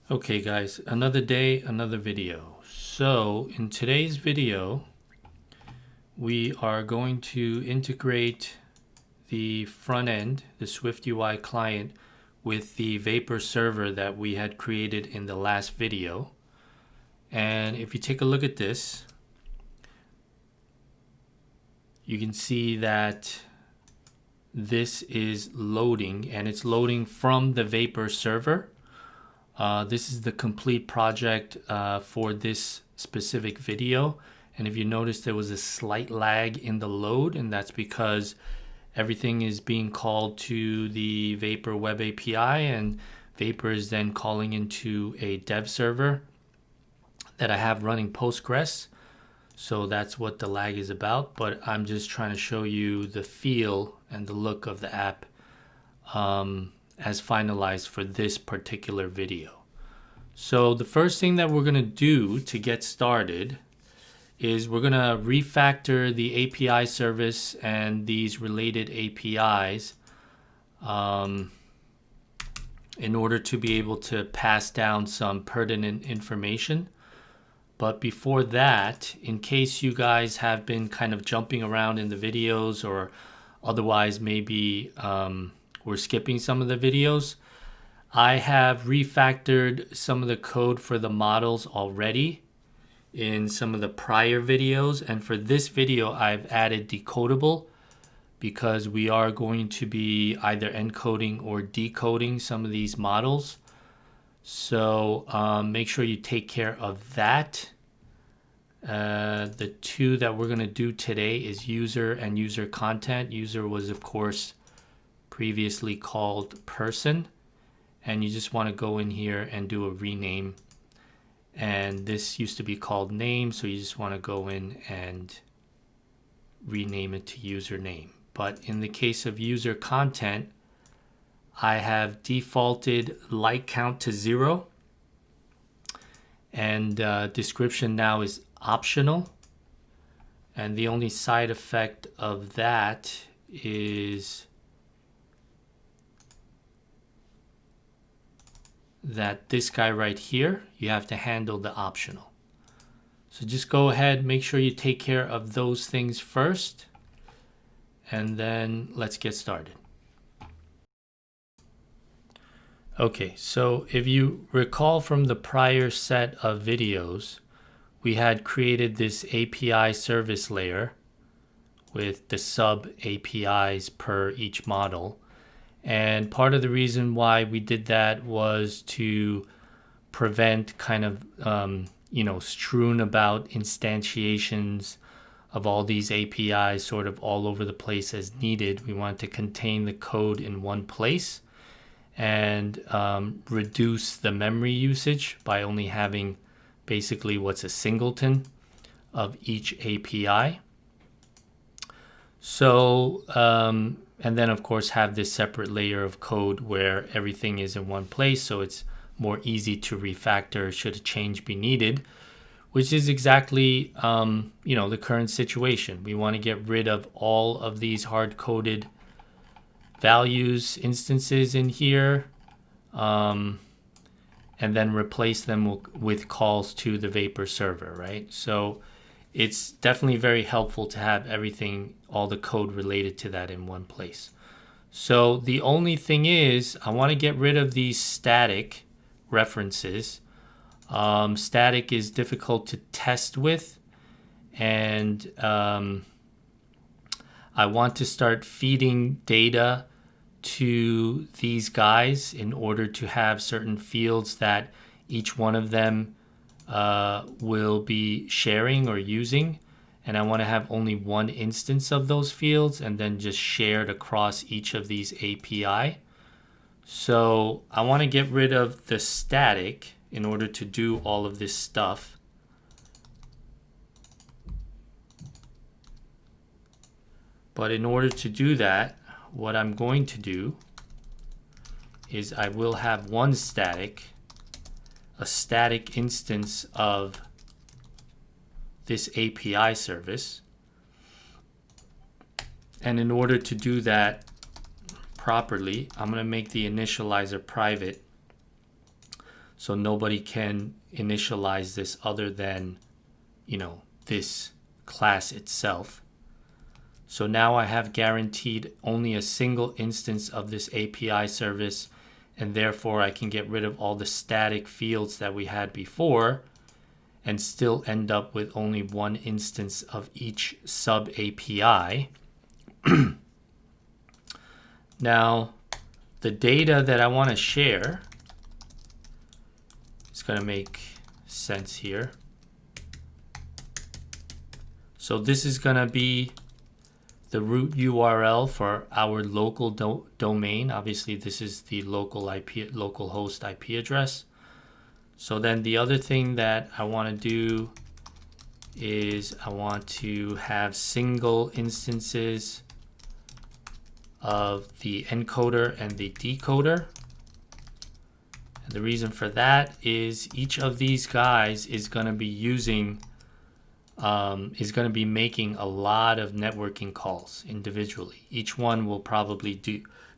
Okay guys, another day, another video. So in today's video, we are going to integrate the front end, the SwiftUI client, with the Vapor server that we had created in the last video. And if you take a look at this, you can see that this is loading, and it's loading from the Vapor server. This is the complete project for this specific video. And if you notice, there was a slight lag in the load, and that's because everything is being called to the Vapor web API, and Vapor is then calling into a dev server that I have running Postgres. So that's what the lag is about, but I'm just trying to show you the feel and the look of the app as finalized for this particular video. So the first thing that we're going to do to get started is we're going to refactor the API service and these related APIs in order to be able to pass down some pertinent information. But before that, in case you guys have been kind of jumping around in the videos, or otherwise maybe we're skipping some of the videos, I have refactored some of the code for the models already in some of the prior videos. And for this video, I've added decodable because we are going to be either encoding or decoding some of these models. So make sure you take care of that. The two that we're going to do today is user and user content. User was, of course, previously called person. And you just want to go in here and do a rename. And this used to be called name, so you just want to go in and rename it to username. But in the case of user content, I have defaulted like count to 0, and description now is optional. And the only side effect of that is that this guy right here, you have to handle the optional. So just go ahead, make sure you take care of those things first, and then let's get started. Okay, so if you recall from the prior set of videos, we had created this API service layer with the sub APIs per each model. And part of the reason why we did that was to prevent kind of, strewn about instantiations of all these APIs sort of all over the place as needed. We wanted to contain the code in one place and reduce the memory usage by only having basically what's a singleton of each API. So, and then of course have this separate layer of code where everything is in one place, so it's more easy to refactor should a change be needed, which is exactly the current situation. We want to get rid of all of these hard-coded values instances in here, and then replace them with calls to the Vapor server, right? So it's definitely very helpful to have everything, all the code related to that in one place. So the only thing is, I want to get rid of these static references. Static is difficult to test with, and I want to start feeding data to these guys in order to have certain fields that each one of them will be sharing or using. And I want to have only one instance of those fields and then just shared across each of these API. So I want to get rid of the static in order to do all of this stuff. But in order to do that, what I'm going to do is I will have one static, a static instance of this API service. And in order to do that properly, I'm going to make the initializer private So nobody can initialize this other than, this class itself. So now I have guaranteed only a single instance of this API service, and therefore I can get rid of all the static fields that we had before and still end up with only one instance of each sub API. Now, the data that I want to share is going to make sense here. So this is going to be the root URL for our local domain. Obviously, this is the local host IP address. So then the other thing that I want to do is I want to have single instances of the encoder and the decoder. And the reason for that is each of these guys is going to be making a lot of networking calls individually. Each one will probably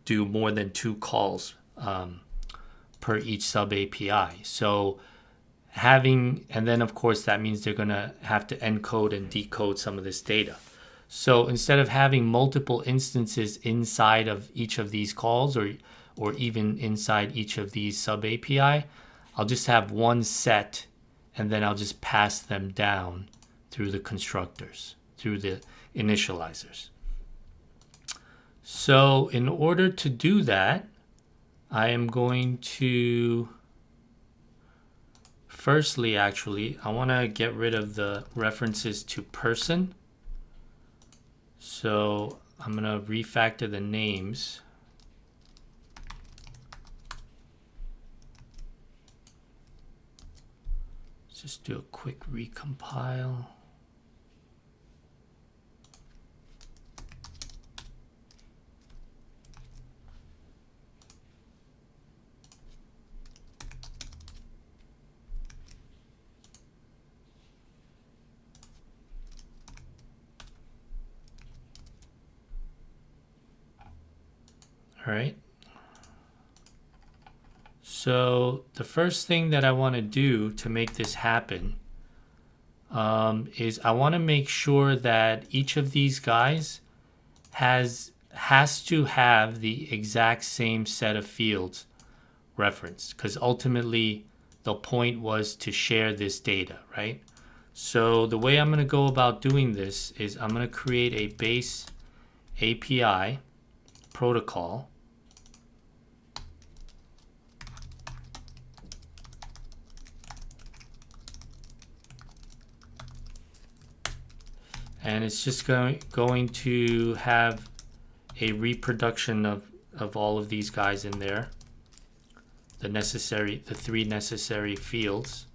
do more than 2 calls per each sub API. So and then of course that means they're going to have to encode and decode some of this data. So instead of having multiple instances inside of each of these calls or even inside each of these sub API, I'll just have one set and then I'll just pass them down through the constructors, through the initializers. So in order to do that, I am going to firstly, actually, I want to get rid of the references to person. So I'm going to refactor the names. Let's just do a quick recompile. All right. So the first thing that I want to do to make this happen is I want to make sure that each of these guys has to have the exact same set of fields referenced, because ultimately the point was to share this data, right? So the way I'm going to go about doing this is I'm going to create a base API protocol. And it's just going to have a reproduction of all of these guys in there, the 3 necessary fields.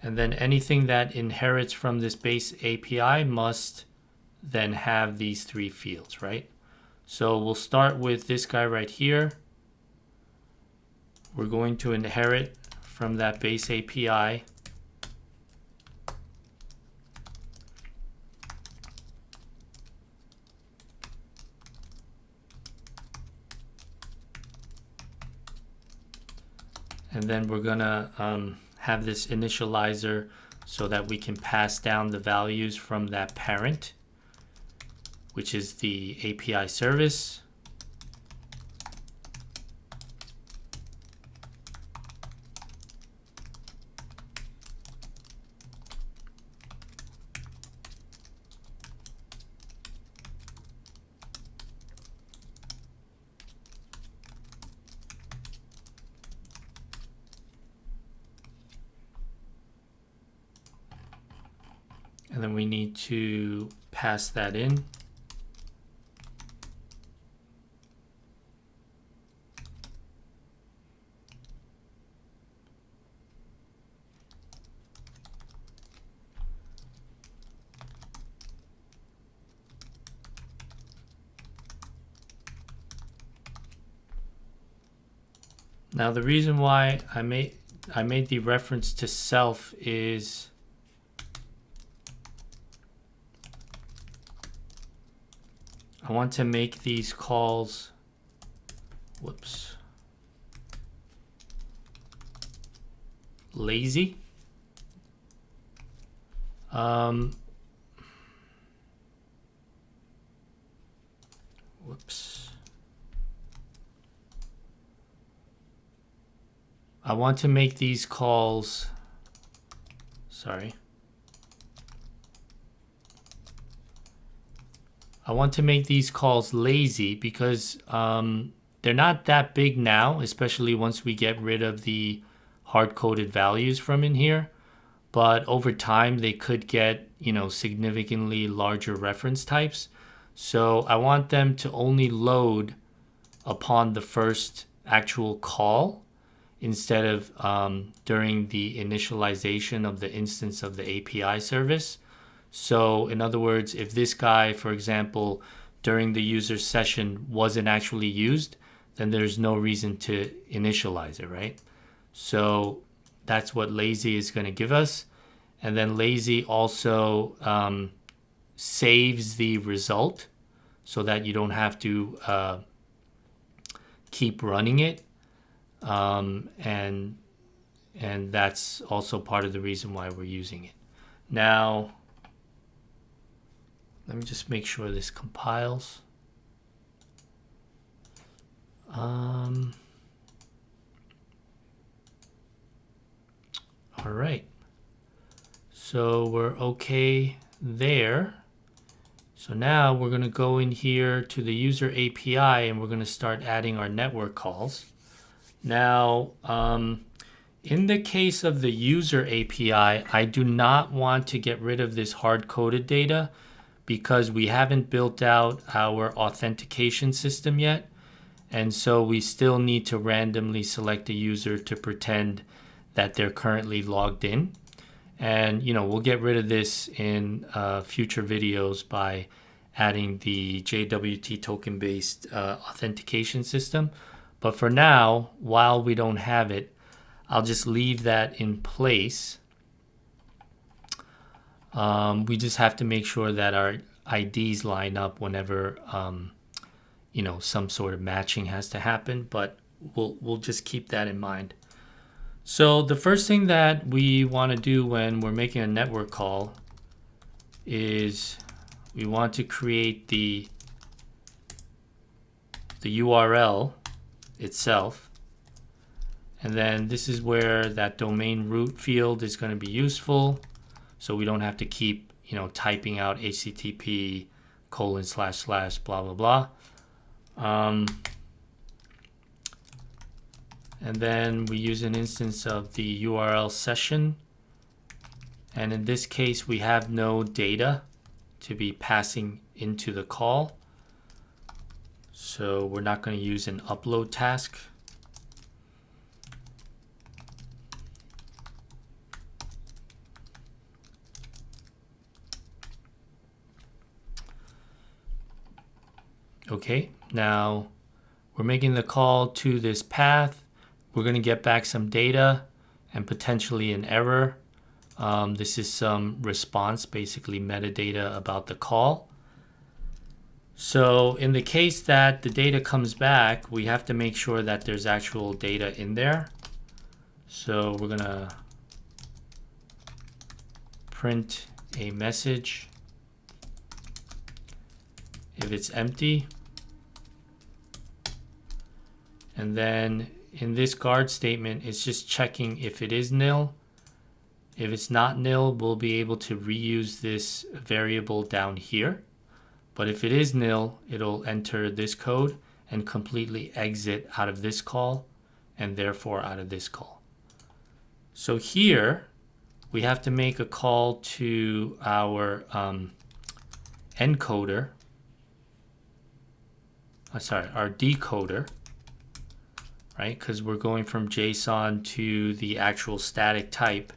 And then anything that inherits from this base API must then have these 3 fields, right? So we'll start with this guy right here. We're going to inherit from that base API and then we're gonna have this initializer so that we can pass down the values from that parent, which is the API service. And then we need to pass that in. Now the reason why I made the reference to self is I want to make these calls whoops, lazy. Whoops. I want to make these calls, sorry. I want to make these calls lazy because they're not that big now, especially once we get rid of the hard-coded values from in here. But over time, they could get, significantly larger reference types. So I want them to only load upon the first actual call instead of during the initialization of the instance of the API service. So in other words, if this guy, for example, during the user session wasn't actually used, then there's no reason to initialize it, right? So that's what lazy is going to give us. And then lazy also saves the result so that you don't have to keep running it. And that's also part of the reason why we're using it. Now, let me just make sure this compiles. All right. So we're okay there. So now we're going to go in here to the user API and we're going to start adding our network calls. Now, in the case of the user API, I do not want to get rid of this hard-coded data because we haven't built out our authentication system yet. And so we still need to randomly select a user to pretend that they're currently logged in. And, we'll get rid of this in future videos by adding the JWT token-based authentication system. But for now, while we don't have it, I'll just leave that in place. We just have to make sure that our IDs line up whenever, some sort of matching has to happen. But we'll just keep that in mind. So the first thing that we want to do when we're making a network call is we want to create the URL itself. And then this is where that domain root field is going to be useful. So we don't have to keep, typing out HTTP : blah, blah, blah. And then we use an instance of the URLSession. And in this case, we have no data to be passing into the call. So we're not going to use an upload task. Okay, now we're making the call to this path. We're going to get back some data and potentially an error. This is some response, basically metadata about the call. So in the case that the data comes back, we have to make sure that there's actual data in there. So we're going to print a message if it's empty. And then in this guard statement, it's just checking if it is nil. If it's not nil, we'll be able to reuse this variable down here. But if it is nil, it'll enter this code and completely exit out of this call and therefore out of this call. So here we have to make a call to our encoder, our decoder, right? Because we're going from JSON to the actual static type,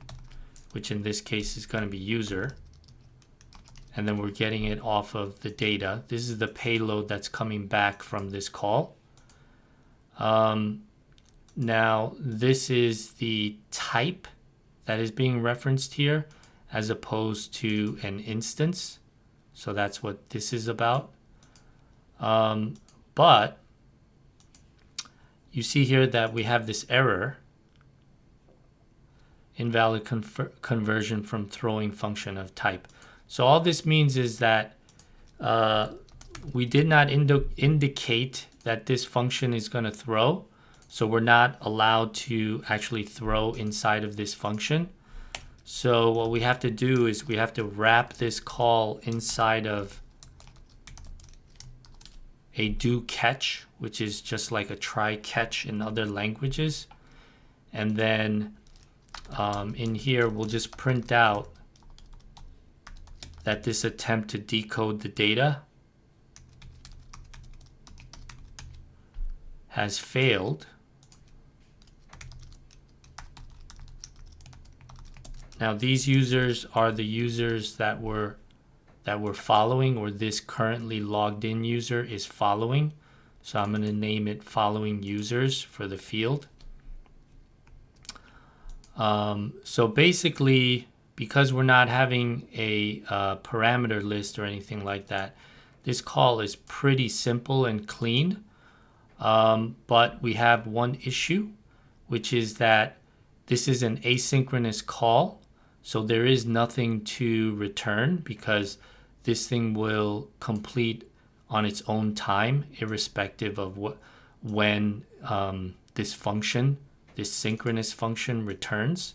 which in this case is going to be user. And then we're getting it off of the data. This is the payload that's coming back from this call. Now, this is the type that is being referenced here as opposed to an instance. So that's what this is about. But you see here that we have this error, invalid conversion from throwing function of type. So all this means is that we did not indicate that this function is going to throw. So we're not allowed to actually throw inside of this function. So what we have to do is we have to wrap this call inside of a do catch, which is just like a try catch in other languages. And then in here, we'll just print out that this attempt to decode the data has failed. Now these users are the users that we're following, or this currently logged in user is following. So I'm going to name it following users for the field. So basically, because we're not having a parameter list or anything like that, this call is pretty simple and clean. But we have one issue, which is that this is an asynchronous call. So there is nothing to return because this thing will complete on its own time, irrespective of when this synchronous function returns.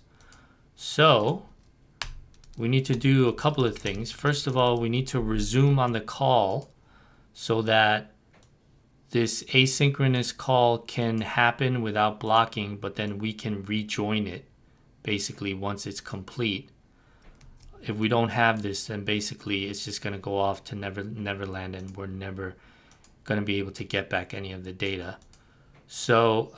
So we need to do a couple of things. First of all, we need to resume on the call so that this asynchronous call can happen without blocking, but then we can rejoin it basically once it's complete. If we don't have this, then basically it's just going to go off to Neverland, and we're never going to be able to get back any of the data. So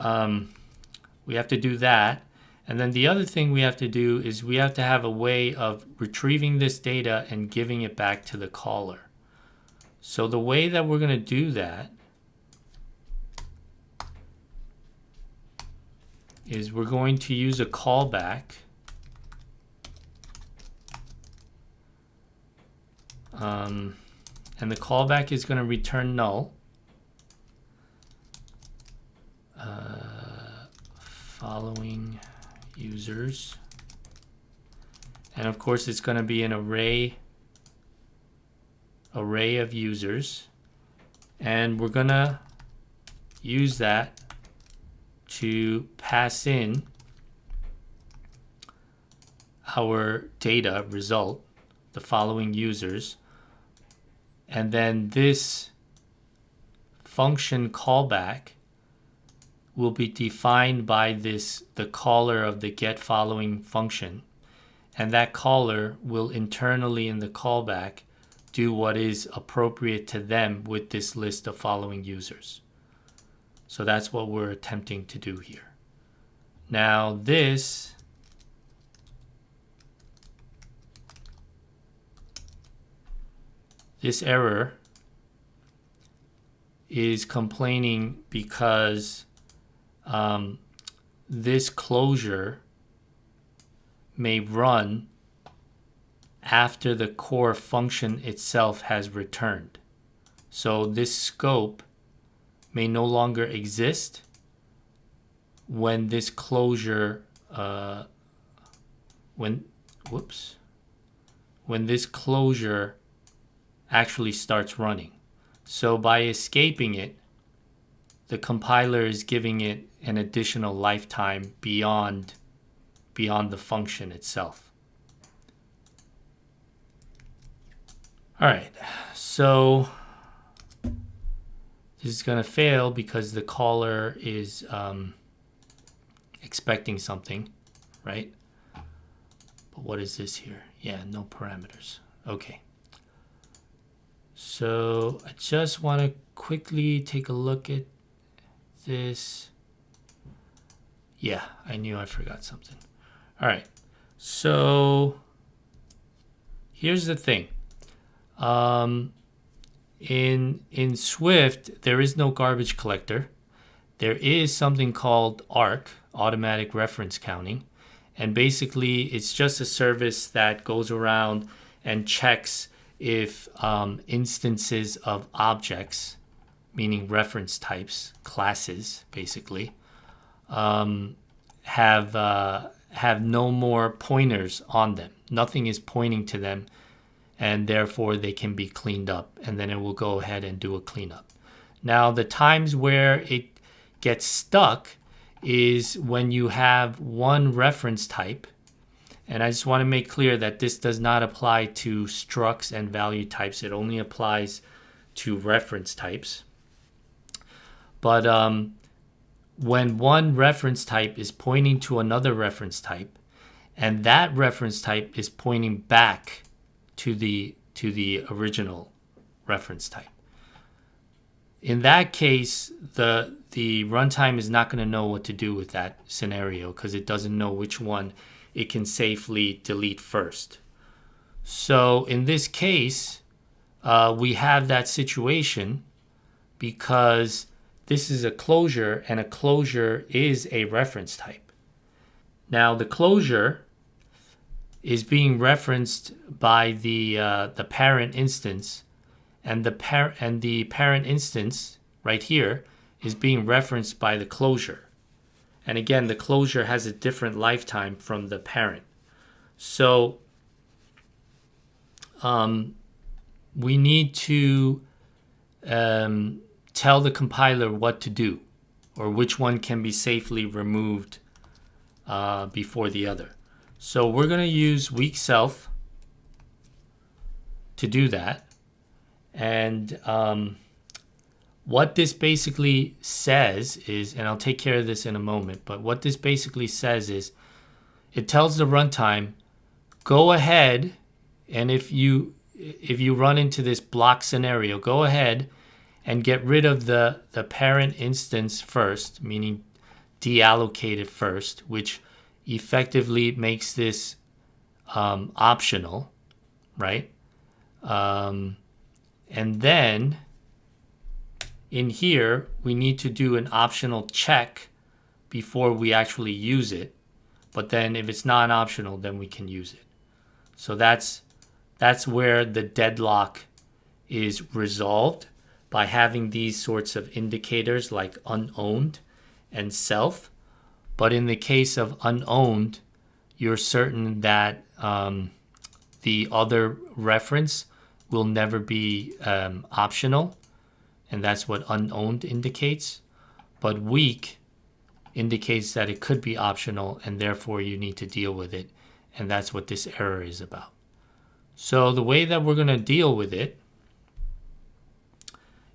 we have to do that. And then the other thing we have to do is we have to have a way of retrieving this data and giving it back to the caller. So the way that we're going to do that is we're going to use a callback. And the callback is going to return null. Following users. And of course it's going to be an array of users. And we're going to use that to pass in our data result, the following users, and then this function callback will be defined by the caller of the getFollowing function, and that caller will internally in the callback do what is appropriate to them with this list of following users. So that's what we're attempting to do here. Now this error is complaining because this closure may run after the core function itself has returned. So this scope may no longer exist when this closure when this closure actually starts running. So by escaping it, the compiler is giving it an additional lifetime beyond the function itself. All right, so this is going to fail because the caller is expecting something, right? But what is this here? Yeah, no parameters. Okay. So I just want to quickly take a look at this. Yeah, I knew I forgot something. All right, so here's the thing. In Swift, there is no garbage collector. There is something called ARC, Automatic Reference Counting. And basically, it's just a service that goes around and checks if instances of objects, meaning reference types, classes, basically, have no more pointers on them. Nothing is pointing to them, and therefore they can be cleaned up, and then it will go ahead and do a cleanup. Now, the times where it gets stuck is when you have one reference type, and I just want to make clear that this does not apply to structs and value types. It only applies to reference types. But when one reference type is pointing to another reference type, and that reference type is pointing back to the original reference type, in that case, the runtime is not going to know what to do with that scenario because it doesn't know which one it can safely delete first. So in this case, we have that situation because this is a closure, and a closure is a reference type. Now, the closure is being referenced by the parent instance, and the parent instance right here is being referenced by the closure. And again, the closure has a different lifetime from the parent. So we need to tell the compiler what to do, or which one can be safely removed before the other. So we're going to use weak self to do that. And what this basically says is, and I'll take care of this in a moment, but what this basically says is it tells the runtime, go ahead, and if you run into this block scenario, go ahead and get rid of the parent instance first, meaning deallocate it first, which effectively makes this optional, right? And then in here, we need to do an optional check before we actually use it. But then if it's not optional, then we can use it. So that's where the deadlock is resolved, by having these sorts of indicators like unowned and self. But in the case of unowned, you're certain that the other reference will never be optional, and that's what unowned indicates. But weak indicates that it could be optional, and therefore you need to deal with it, and that's what this error is about. So the way that we're going to deal with it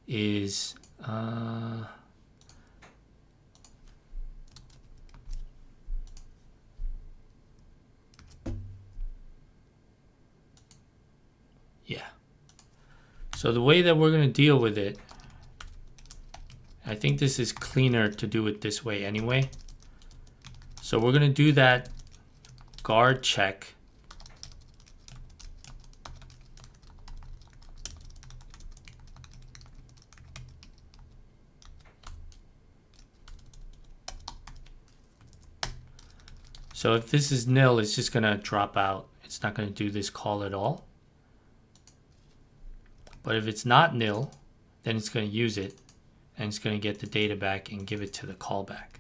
is so the way that we're going to deal with it, I think this is cleaner to do it this way anyway. So we're going to do that guard check So if this is nil, it's just going to drop out. It's not going to do this call at all. But if it's not nil, then it's going to use it, and it's going to get the data back and give it to the callback.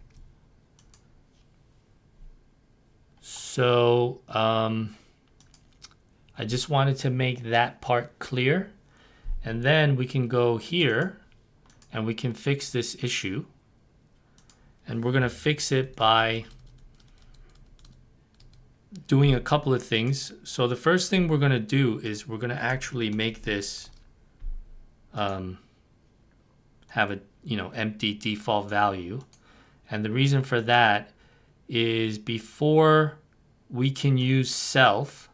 So I just wanted to make that part clear. And then we can go here and we can fix this issue. And we're going to fix it by doing a couple of things. So the first thing we're going to do is we're going to actually make this have a empty default value. And the reason for that is before we can use self,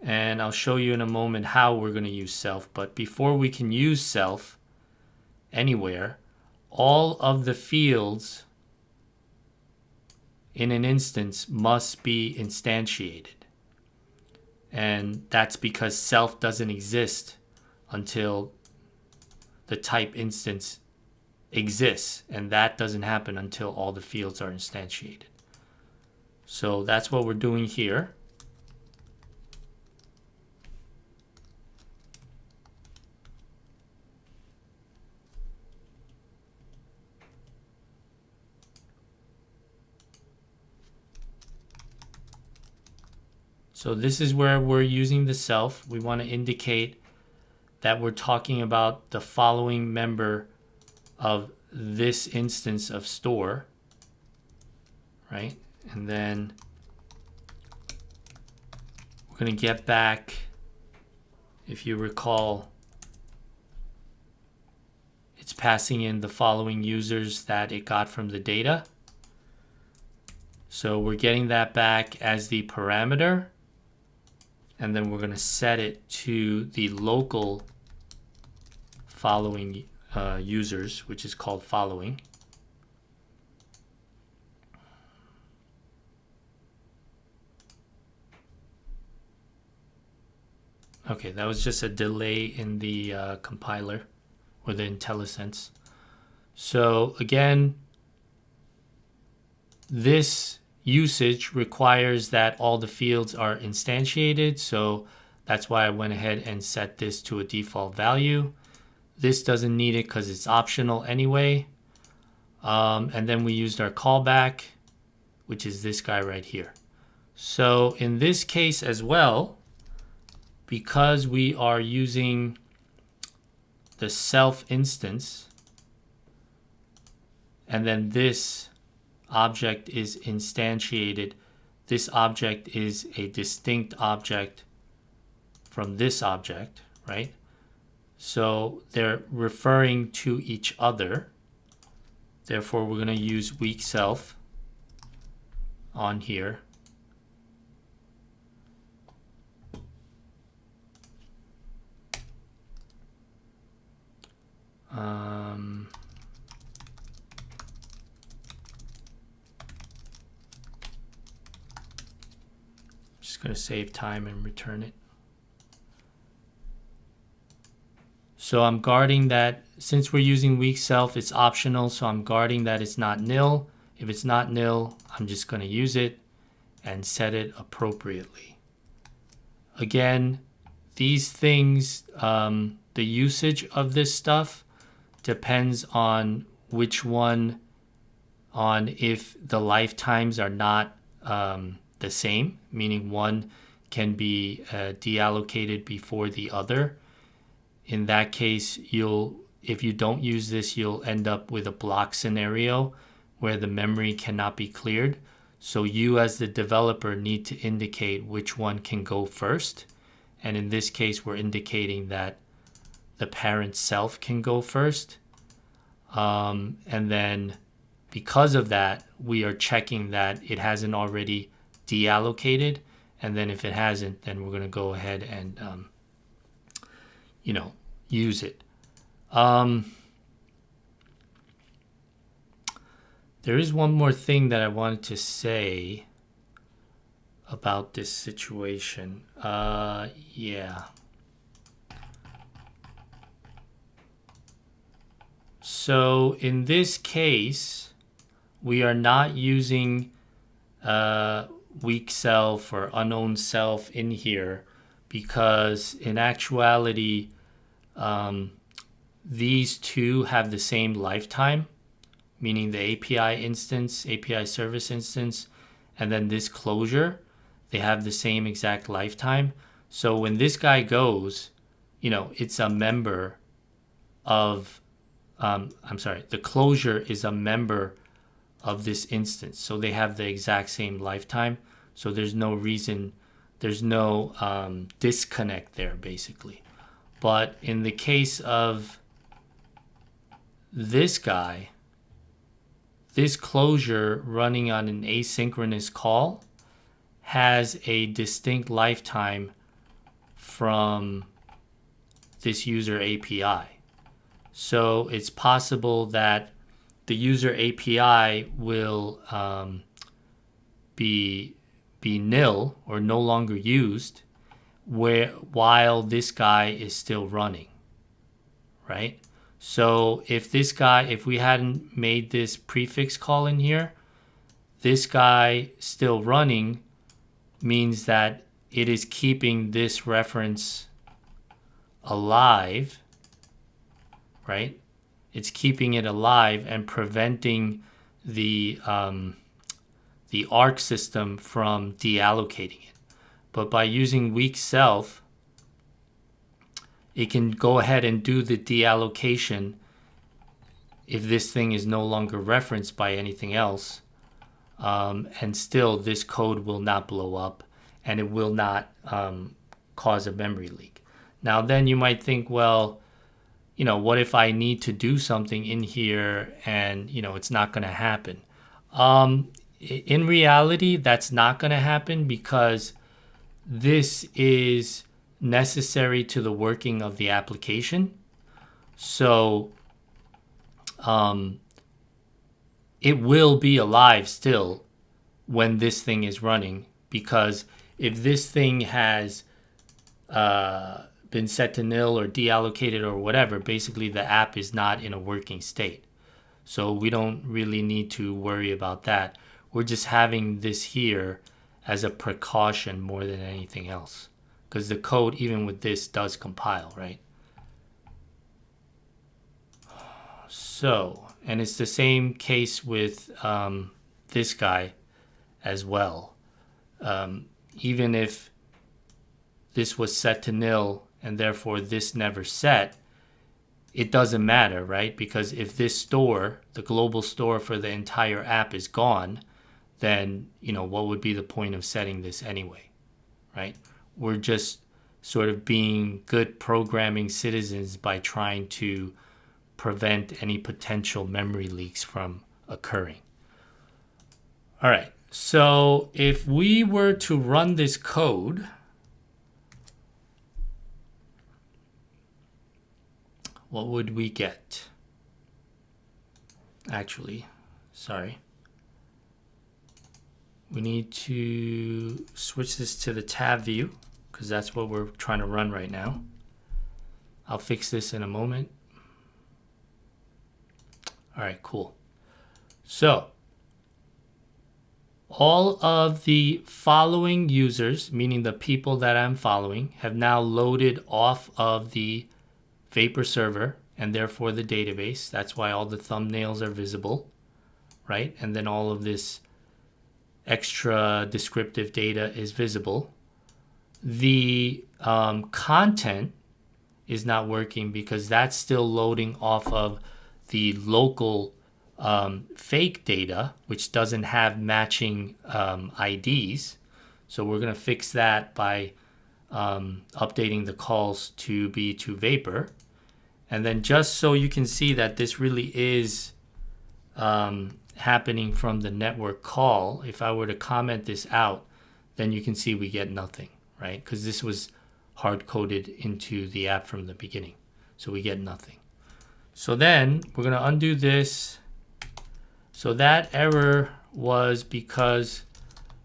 and I'll show you in a moment how we're going to use self, but before we can use self anywhere, all of the fields in an instance must be instantiated. And that's because self doesn't exist until the type instance exists, and that doesn't happen until all the fields are instantiated. So that's what we're doing here. So this is where we're using the self. We want to indicate that we're talking about the following member of this instance of store, right? And then we're going to get back, if you recall, it's passing in the following users that it got from the data. So we're getting that back as the parameter, and then we're going to set it to the local following users, which is called following. Okay, that was just a delay in the compiler or the IntelliSense. So again, this usage requires that all the fields are instantiated. So that's why I went ahead and set this to a default value. This doesn't need it because it's optional anyway. And then we used our callback, which is this guy right here. So in this case as well, because we are using the self instance, and then this object is instantiated, this object is a distinct object from this object, right? So they're referring to each other. Therefore, we're going to use weak self on here. Just going to save time and return it. So I'm guarding that, since we're using weak self, it's optional, so I'm guarding that it's not nil. If it's not nil, I'm just going to use it and set it appropriately. Again, these things, the usage of this stuff depends on which one, on if the lifetimes are not the same, meaning one can be deallocated before the other. In that case, if you don't use this, you'll end up with a block scenario where the memory cannot be cleared. So you as the developer need to indicate which one can go first. And in this case, we're indicating that the parent self can go first. And then because of that, we are checking that it hasn't already deallocated. And then if it hasn't, then we're going to go ahead and, use it. There is one more thing that I wanted to say about this situation. Yeah. So in this case, we are not using weak self or unowned self in here because in actuality, these two have the same lifetime, meaning the API instance, API service instance, and then this closure, they have the same exact lifetime. So when this guy goes, it's a member of, the closure is a member of this instance. So they have the exact same lifetime. So there's no reason, there's no disconnect there basically. But in the case of this guy, this closure running on an asynchronous call has a distinct lifetime from this user API. So it's possible that the user API will be nil or no longer used while this guy is still running, right? So if we hadn't made this prefix call in here, this guy still running means that it is keeping this reference alive, right? It's keeping it alive and preventing the ARC system from deallocating it. but by using weak self, it can go ahead and do the deallocation if this thing is no longer referenced by anything else. And still, this code will not blow up, and it will not cause a memory leak. Now, then you might think, well, what if I need to do something in here and, it's not going to happen? In reality, that's not going to happen because this is necessary to the working of the application. So it will be alive still when this thing is running, because if this thing has been set to nil or deallocated or whatever, basically the app is not in a working state. So we don't really need to worry about that. We're just having this here as a precaution more than anything else, because the code, even with this, does compile, right? So, and it's the same case with this guy as well. Even if this was set to nil and therefore this never set, it doesn't matter, right? Because if this store, the global store for the entire app, is gone, then, what would be the point of setting this anyway, right? We're just sort of being good programming citizens by trying to prevent any potential memory leaks from occurring. All right, so if we were to run this code, what would we get? Actually, sorry. We need to switch this to the tab view because that's what we're trying to run right now. I'll fix this in a moment. All right, cool. So all of the following users, meaning the people that I'm following, have now loaded off of the Vapor server and therefore the database. That's why all the thumbnails are visible, right? And then all of this extra descriptive data is visible. The content is not working because that's still loading off of the local fake data, which doesn't have matching IDs. So we're going to fix that by updating the calls to be to Vapor. And then just so you can see that this really is happening from the network call, if I were to comment this out, then you can see we get nothing, right? Because this was hard-coded into the app from the beginning. So we get nothing. So then we're going to undo this. So that error was because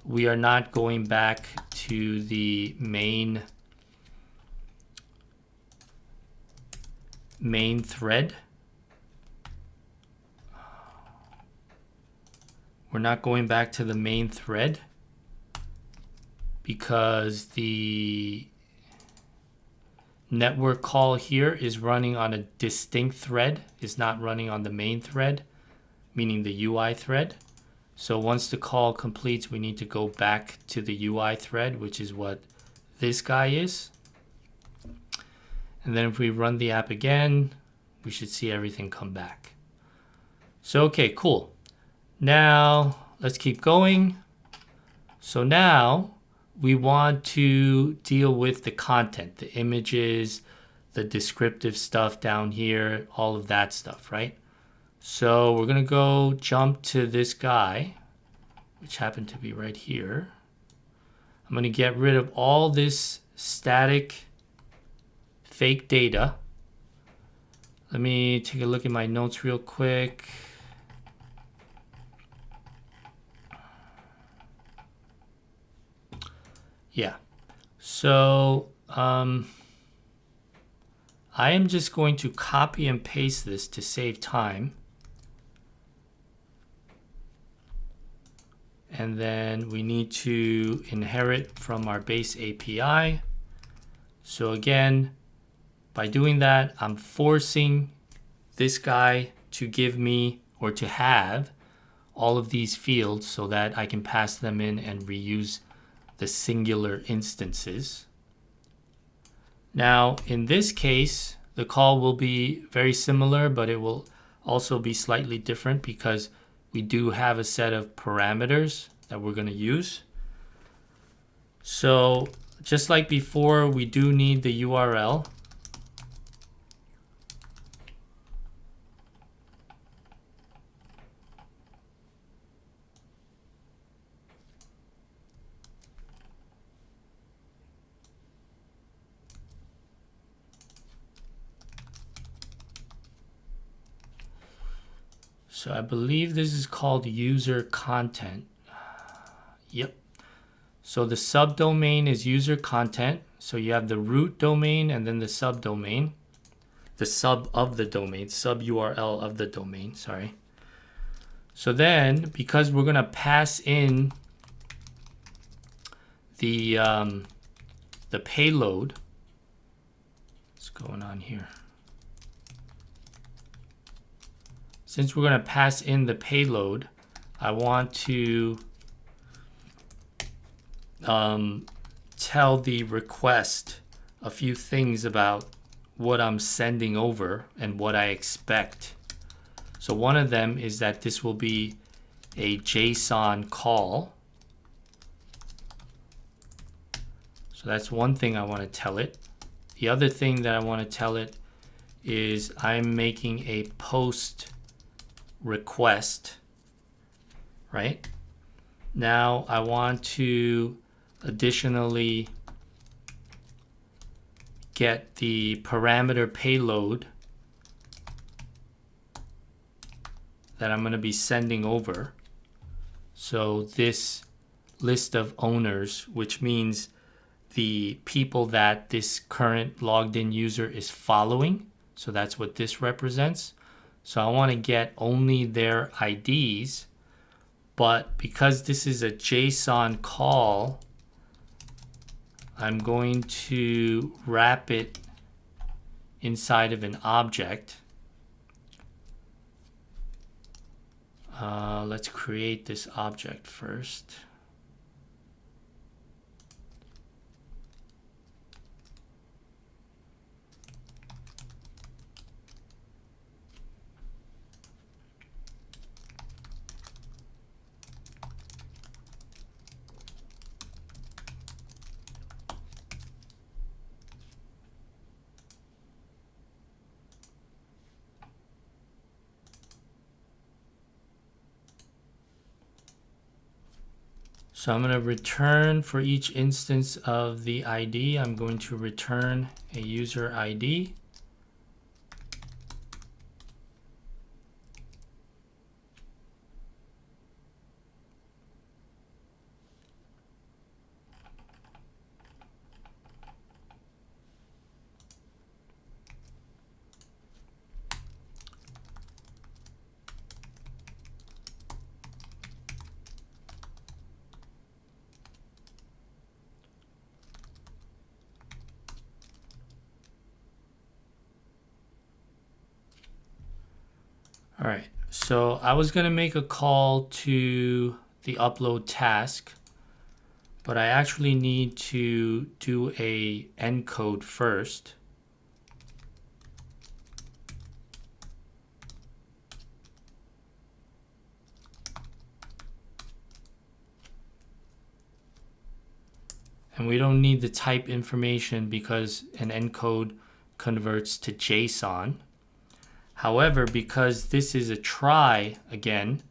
we are not going back to the main thread. We're not going back to the main thread because the network call here is running on a distinct thread. It's not running on the main thread, meaning the UI thread. So once the call completes, we need to go back to the UI thread, which is what this guy is. And then if we run the app again, we should see everything come back. So, okay, cool. Now, let's keep going. So now we want to deal with the content, the images, the descriptive stuff down here, all of that stuff, right? So we're going to go jump to this guy, which happened to be right here. I'm going to get rid of all this static fake data. Let me take a look at my notes real quick. Yeah, so I am just going to copy and paste this to save time. And then we need to inherit from our base API. So again, by doing that, I'm forcing this guy to give me or to have all of these fields so that I can pass them in and reuse the singular instances. Now, in this case, the call will be very similar, but it will also be slightly different because we do have a set of parameters that we're going to use. So just like before, we do need the URL. So I believe this is called user content. Yep. So the subdomain is user content. So you have the root domain and then the subdomain. The sub of the domain, sub URL of the domain, sorry. So then, because we're going to pass in the payload, what's going on here? Since we're going to pass in the payload, I want to tell the request a few things about what I'm sending over and what I expect. So one of them is that this will be a JSON call. So that's one thing I want to tell it. The other thing that I want to tell it is I'm making a post request, right? Now I want to additionally get the parameter payload that I'm going to be sending over. So this list of owners, which means the people that this current logged in user is following. So that's what this represents. So I want to get only their IDs, but because this is a JSON call, I'm going to wrap it inside of an object. Let's create this object first. So I'm going to return for each instance of the ID. I'm going to return a user ID. All right, so I was going to make a call to the upload task, but I actually need to do a encode first. And we don't need the type information because an encode converts to JSON. However, because this is a try again,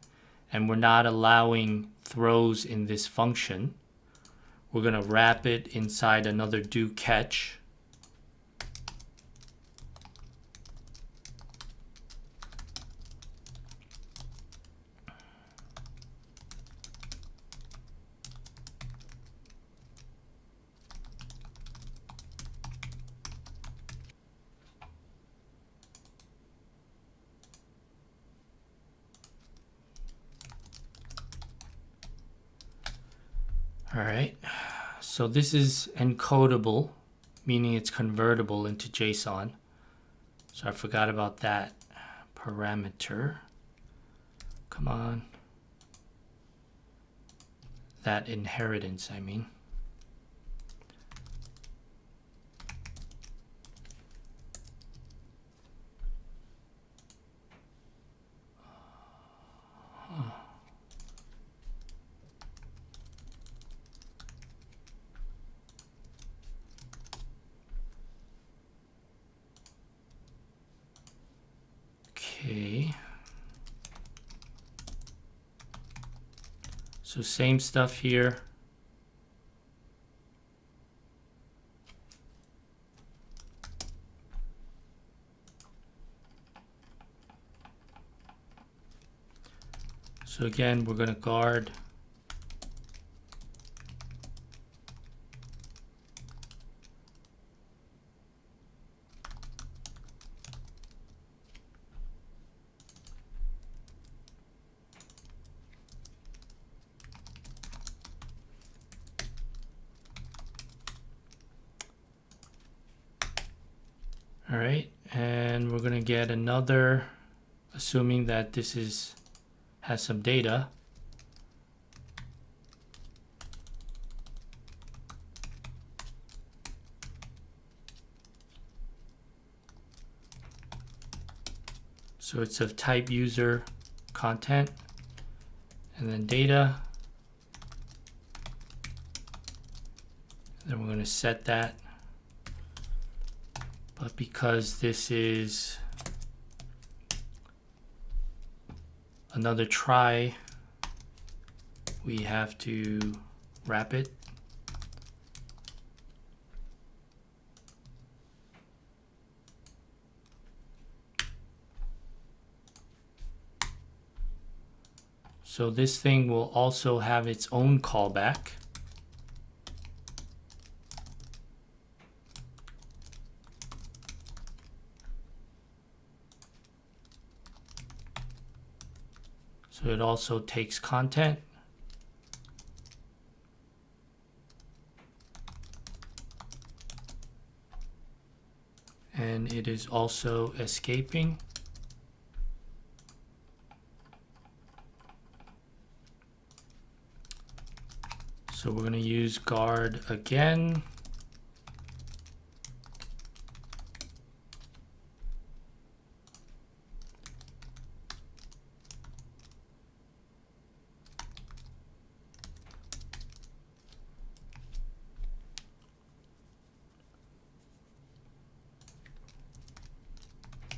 and we're not allowing throws in this function, we're going to wrap it inside another do catch. All right, so this is encodable, meaning it's convertible into JSON. So I forgot about that parameter. Come on. That inheritance, I mean. So same stuff here. So again, we're going to guard all right, and we're going to get another, assuming that this has some data. So it's of type user content and then data. Then we're going to set that. But because this is another try, we have to wrap it. So this thing will also have its own callback. So it also takes content. And it is also escaping. So we're going to use guard again.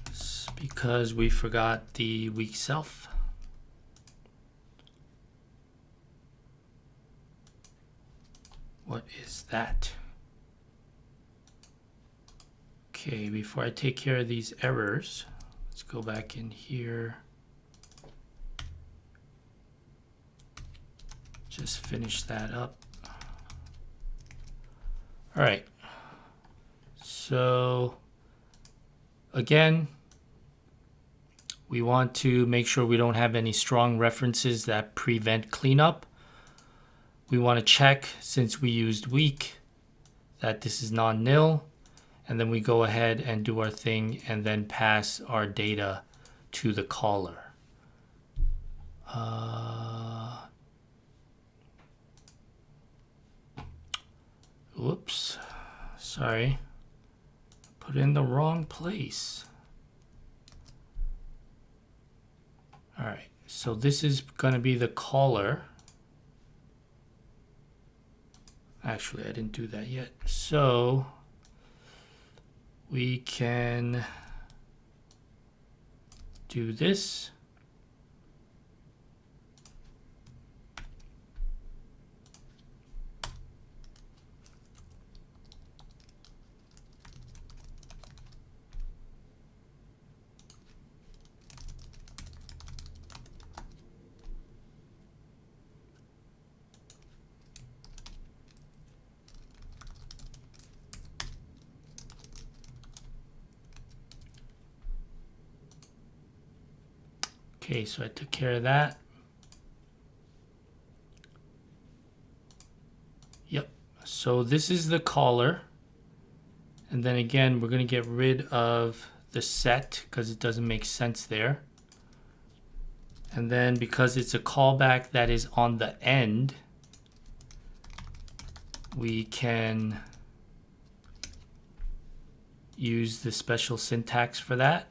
It's because we forgot the weak self. What is that? Okay, before I take care of these errors, let's go back in here. Just finish that up. All right. So again, we want to make sure we don't have any strong references that prevent cleanup. We want to check, since we used weak, that this is non-nil, and then we go ahead and do our thing and then pass our data to the caller. Whoops, sorry, put in the wrong place. All right, so this is going to be the caller. Actually, I didn't do that yet. So we can do this. Okay, so I took care of that. Yep, so this is the caller. And then again, we're going to get rid of the set because it doesn't make sense there. And then because it's a callback that is on the end, we can use the special syntax for that.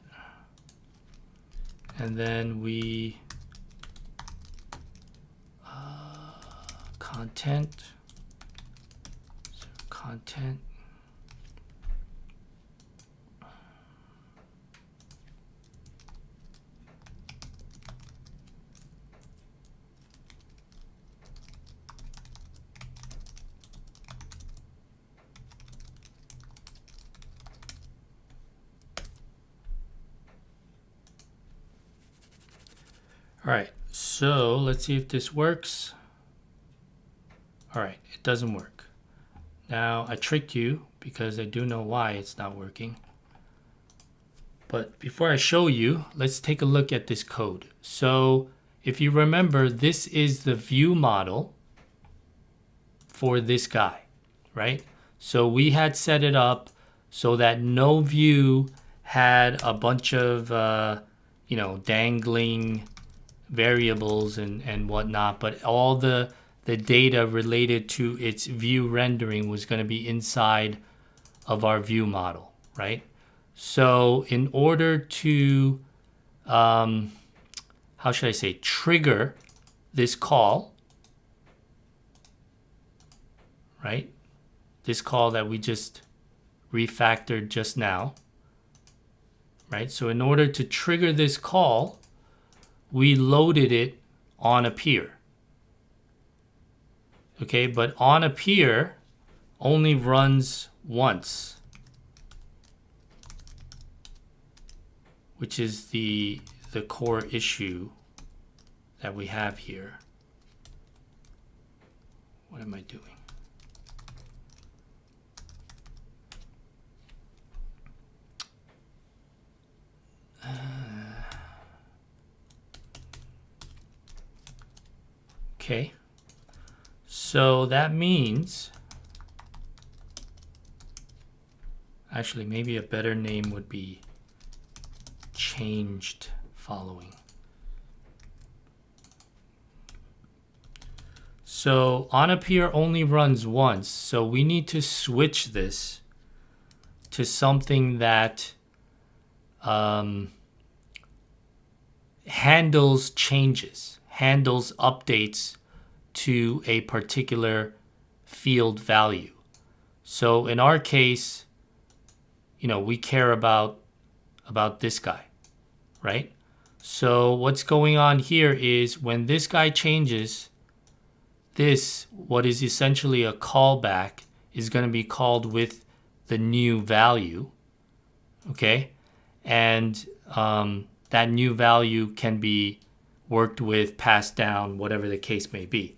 And then we content, so content. All right, so let's see if this works. All right, it doesn't work. Now I tricked you because I do know why it's not working. But before I show you, let's take a look at this code. So if you remember, this is the view model for this guy, right? So we had set it up so that no view had a bunch of, dangling variables and whatnot, but all the data related to its view rendering was going to be inside of our view model, right? So in order to, how should I say, trigger this call, right? This call that we just refactored just now, right? So in order to trigger this call, we loaded it on appear. Okay, but on appear only runs once, which is the core issue that we have here. What am I doing? Okay, so that means, actually maybe a better name would be changed following. So on appear only runs once, so we need to switch this to something that handles changes, handles updates to a particular field value. So in our case, we care about this guy, right? So what's going on here is when this guy changes, this, what is essentially a callback, is going to be called with the new value, okay? And that new value can be worked with, passed down, whatever the case may be.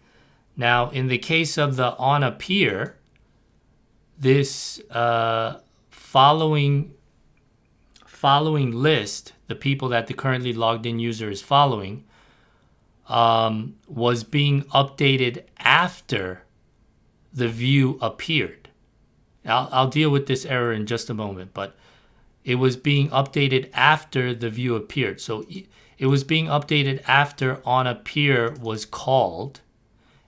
Now, in the case of the on appear, this following list, the people that the currently logged in user is following, was being updated after the view appeared. I'll deal with this error in just a moment, but it was being updated after the view appeared. So it was being updated after on appear was called,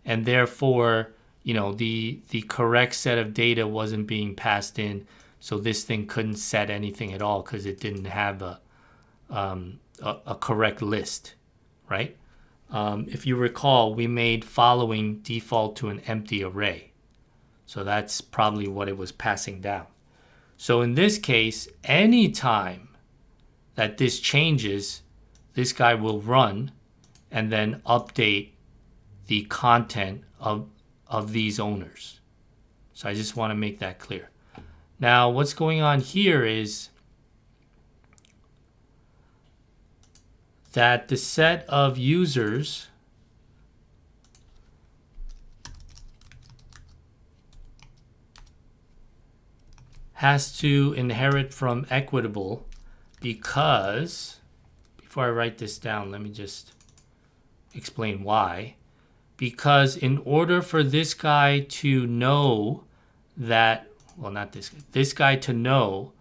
and therefore, the correct set of data wasn't being passed in. So this thing couldn't set anything at all because it didn't have a correct list, right? If you recall, we made following default to an empty array. So that's probably what it was passing down. So in this case, anytime that this changes, this guy will run and then update the content of these owners. So I just want to make that clear. Now, what's going on here is that the set of users has to inherit from equitable because, before I write this down, let me just explain why. Because in order for this guy to know that, well, not this guy to know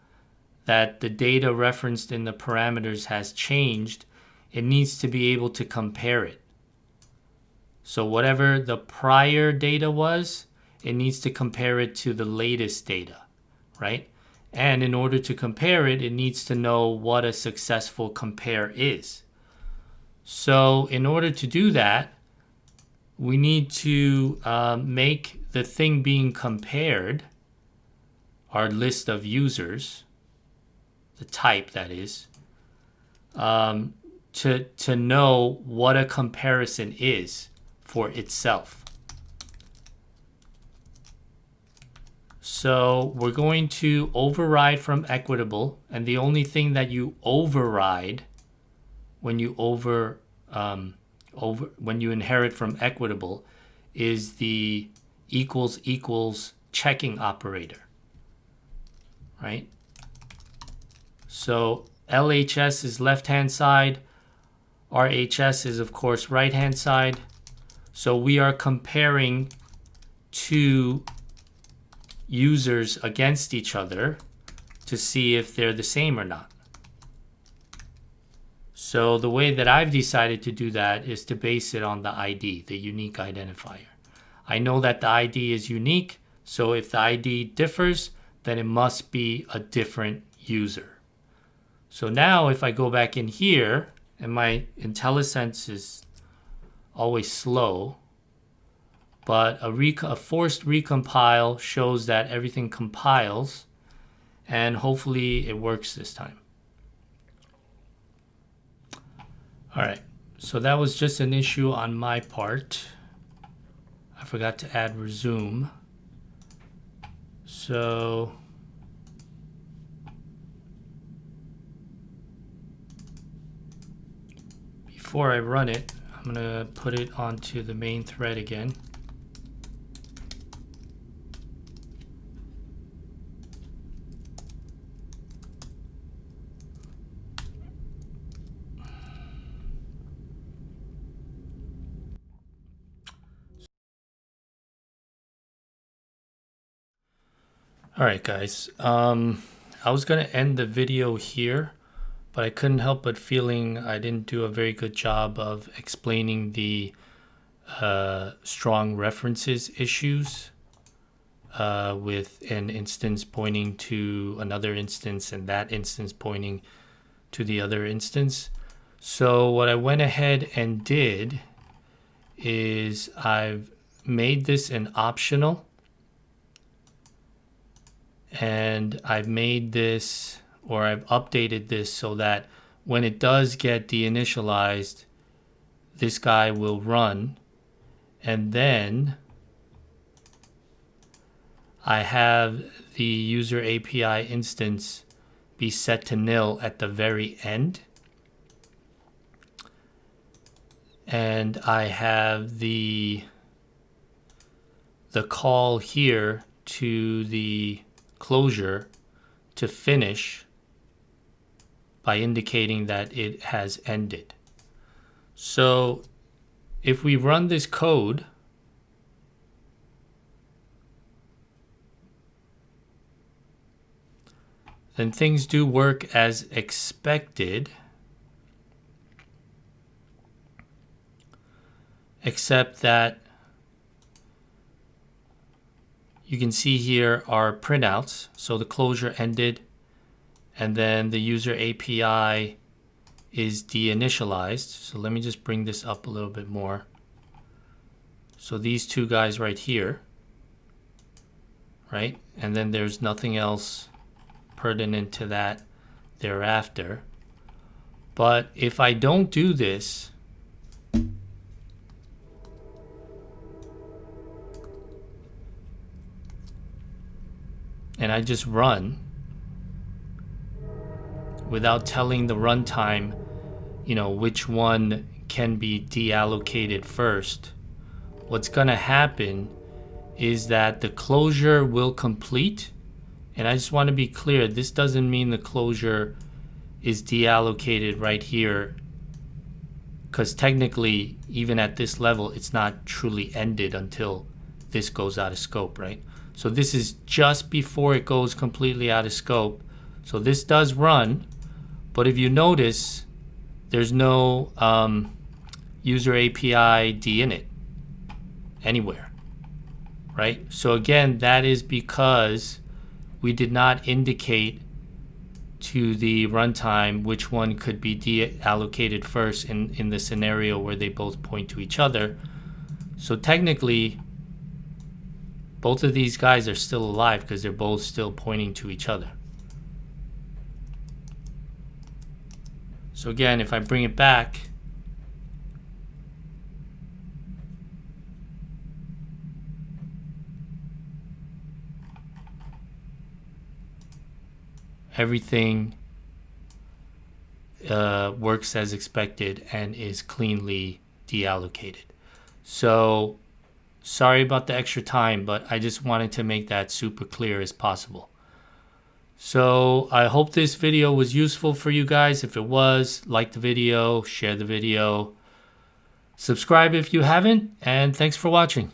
that the data referenced in the parameters has changed, it needs to be able to compare it. So whatever the prior data was, it needs to compare it to the latest data, right? And in order to compare it, it needs to know what a successful compare is. So in order to do that, we need to make the thing being compared, our list of users, the type that is, to know what a comparison is for itself. So we're going to override from equitable, and the only thing that you override when you over when you inherit from equitable is the equals equals checking operator, right? So LHS is left-hand side, RHS is of course right-hand side. So we are comparing two users against each other to see if they're the same or not. So the way that I've decided to do that is to base it on the ID, the unique identifier. I know that the ID is unique, so if the ID differs, then it must be a different user. So now if I go back in here, and my IntelliSense is always slow, but a forced recompile shows that everything compiles, and hopefully it works this time. All right, so that was just an issue on my part. I forgot to add resume. So before I run it, I'm gonna put it onto the main thread again. All right, guys. I was gonna end the video here, but I couldn't help but feeling I didn't do a very good job of explaining the strong references issues with an instance pointing to another instance and that instance pointing to the other instance. So what I went ahead and did is I've made this an optional, and I've made this, or I've updated this so that when it does get deinitialized, this guy will run, and then I have the user API instance be set to nil at the very end. And I have the call here to the closure to finish by indicating that it has ended. So if we run this code, then things do work as expected, except that you can see here are printouts. So the closure ended, and then the user API is deinitialized. So let me just bring this up a little bit more. So these two guys right here, right? And then there's nothing else pertinent to that thereafter. But if I don't do this, and I just run without telling the runtime, which one can be deallocated first, what's going to happen is that the closure will complete. And I just want to be clear, this doesn't mean the closure is deallocated right here, because technically, even at this level, it's not truly ended until this goes out of scope, right? So this is just before it goes completely out of scope. So this does run, but if you notice, there's no user API dinit anywhere, right? So again, that is because we did not indicate to the runtime which one could be deallocated first in the scenario where they both point to each other. So technically, both of these guys are still alive because they're both still pointing to each other. So again, if I bring it back, everything works as expected and is cleanly deallocated. So sorry about the extra time, but I just wanted to make that super clear as possible. So I hope this video was useful for you guys. If it was, like the video, share the video, subscribe if you haven't, and thanks for watching.